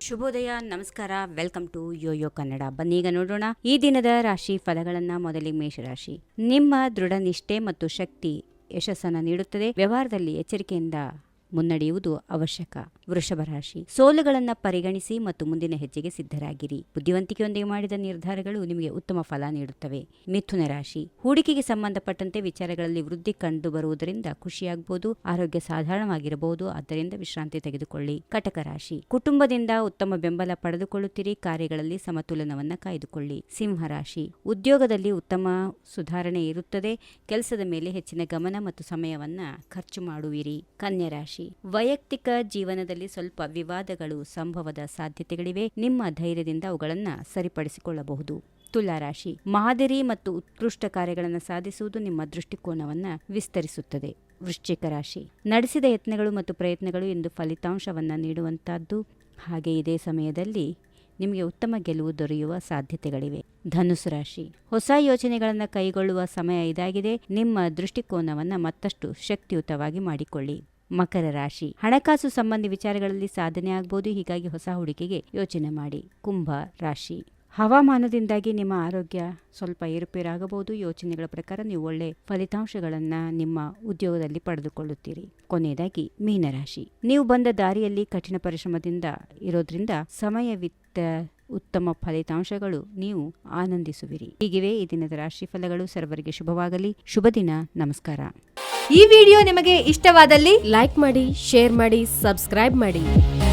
ಶುಭೋದಯ, ನಮಸ್ಕಾರ, welcome to Yoyo Kannada. ಬನ್ನೀಗ ನೋಡೋಣ ಈ ದಿನದ ರಾಶಿ ಫಲಗಳನ್ನ. ಮೊದಲಿಗೆ ಮೇಷರಾಶಿ. ನಿಮ್ಮ ದೃಢ ನಿಷ್ಠೆ ಮತ್ತು ಶಕ್ತಿ ಯಶಸ್ಸನ್ನು ನೀಡುತ್ತದೆ. ವ್ಯವಹಾರದಲ್ಲಿ ಎಚ್ಚರಿಕೆಯಿಂದ ಮುನ್ನಡೆಯುವುದು ಅವಶ್ಯಕ. ವೃಷಭ ರಾಶಿ. ಸೋಲುಗಳನ್ನು ಪರಿಗಣಿಸಿ ಮತ್ತು ಮುಂದಿನ ಹೆಜ್ಜೆಗೆ ಸಿದ್ಧರಾಗಿರಿ. ಬುದ್ಧಿವಂತಿಕೆಯೊಂದಿಗೆ ಮಾಡಿದ ನಿರ್ಧಾರಗಳು ನಿಮಗೆ ಉತ್ತಮ ಫಲ ನೀಡುತ್ತವೆ. ಮಿಥುನ ರಾಶಿ. ಹೂಡಿಕೆಗೆ ಸಂಬಂಧಪಟ್ಟಂತೆ ವಿಚಾರಗಳಲ್ಲಿ ವೃದ್ಧಿ ಕಂಡು ಬರುವುದರಿಂದ ಖುಷಿಯಾಗಬಹುದು. ಆರೋಗ್ಯ ಸಾಧಾರಣವಾಗಿರಬಹುದು, ಆದ್ದರಿಂದ ವಿಶ್ರಾಂತಿ ತೆಗೆದುಕೊಳ್ಳಿ. ಕಟಕ ರಾಶಿ. ಕುಟುಂಬದಿಂದ ಉತ್ತಮ ಬೆಂಬಲ ಪಡೆದುಕೊಳ್ಳುತ್ತೀರಿ. ಕಾರ್ಯಗಳಲ್ಲಿ ಸಮತೋಲನವನ್ನ ಕಾಯ್ದುಕೊಳ್ಳಿ. ಸಿಂಹ ರಾಶಿ. ಉದ್ಯೋಗದಲ್ಲಿ ಉತ್ತಮ ಸುಧಾರಣೆ ಇರುತ್ತದೆ. ಕೆಲಸದ ಮೇಲೆ ಹೆಚ್ಚಿನ ಗಮನ ಮತ್ತು ಸಮಯವನ್ನ ಖರ್ಚು ಮಾಡುವಿರಿ. ಕನ್ಯಾ ರಾಶಿ. ವೈಯಕ್ತಿಕ ಜೀವನದಲ್ಲಿ ಸ್ವಲ್ಪ ವಿವಾದಗಳು ಸಂಭವದ ಸಾಧ್ಯತೆಗಳಿವೆ. ನಿಮ್ಮ ಧೈರ್ಯದಿಂದ ಅವುಗಳನ್ನು ಸರಿಪಡಿಸಿಕೊಳ್ಳಬಹುದು. ತುಲಾ ರಾಶಿ. ಮಾದರಿ ಮತ್ತು ಉತ್ಕೃಷ್ಟ ಕಾರ್ಯಗಳನ್ನು ಸಾಧಿಸುವುದು ನಿಮ್ಮ ದೃಷ್ಟಿಕೋನವನ್ನು ವಿಸ್ತರಿಸುತ್ತದೆ. ವೃಶ್ಚಿಕ ರಾಶಿ. ನಡೆಸಿದ ಯತ್ನಗಳು ಮತ್ತು ಪ್ರಯತ್ನಗಳು ಎಂದು ಫಲಿತಾಂಶವನ್ನು ನೀಡುವಂತಹದ್ದು. ಹಾಗೆ ಇದೇ ಸಮಯದಲ್ಲಿ ನಿಮಗೆ ಉತ್ತಮ ಗೆಲುವು ದೊರೆಯುವ ಸಾಧ್ಯತೆಗಳಿವೆ. ಧನುಸು ರಾಶಿ. ಹೊಸ ಯೋಚನೆಗಳನ್ನು ಕೈಗೊಳ್ಳುವ ಸಮಯ ಇದಾಗಿದೆ. ನಿಮ್ಮ ದೃಷ್ಟಿಕೋನವನ್ನು ಮತ್ತಷ್ಟು ಶಕ್ತಿಯುತವಾಗಿ ಮಾಡಿಕೊಳ್ಳಿ. ಮಕರ ರಾಶಿ. ಹಣಕಾಸು ಸಂಬಂಧಿ ವಿಚಾರಗಳಲ್ಲಿ ಸಾಧನೆ ಆಗಬಹುದು, ಹೀಗಾಗಿ ಹೊಸ ಹೂಡಿಕೆಗೆ ಯೋಚನೆ ಮಾಡಿ. ಕುಂಭ ರಾಶಿ. ಹವಾಮಾನದಿಂದಾಗಿ ನಿಮ್ಮ ಆರೋಗ್ಯ ಸ್ವಲ್ಪ ಏರುಪೇರಾಗಬಹುದು. ಯೋಚನೆಗಳ ಪ್ರಕಾರ ನೀವು ಒಳ್ಳೆ ಫಲಿತಾಂಶಗಳನ್ನು ನಿಮ್ಮ ಉದ್ಯೋಗದಲ್ಲಿ ಪಡೆದುಕೊಳ್ಳುತ್ತೀರಿ. ಕೊನೆಯದಾಗಿ ಮೀನರಾಶಿ. ನೀವು ಬಂದ ದಾರಿಯಲ್ಲಿ ಕಠಿಣ ಪರಿಶ್ರಮದಿಂದ ಇರೋದ್ರಿಂದ ಸಮಯವಿತ್ತ ಉತ್ತಮ ಫಲಿತಾಂಶಗಳು ನೀವು ಆನಂದಿಸುವಿರಿ. ಹೀಗಿವೆ ಈ ದಿನದ ರಾಶಿ ಫಲಗಳು. ಸರ್ವರಿಗೆ ಶುಭವಾಗಲಿ. ಶುಭ ದಿನ. ನಮಸ್ಕಾರ. ಈ ವಿಡಿಯೋ ನಿಮಗೆ ಇಷ್ಟವಾದಲ್ಲಿ ಲೈಕ್ ಮಾಡಿ, ಶೇರ್ ಮಾಡಿ, ಸಬ್ಸ್ಕ್ರೈಬ್ ಮಾಡಿ.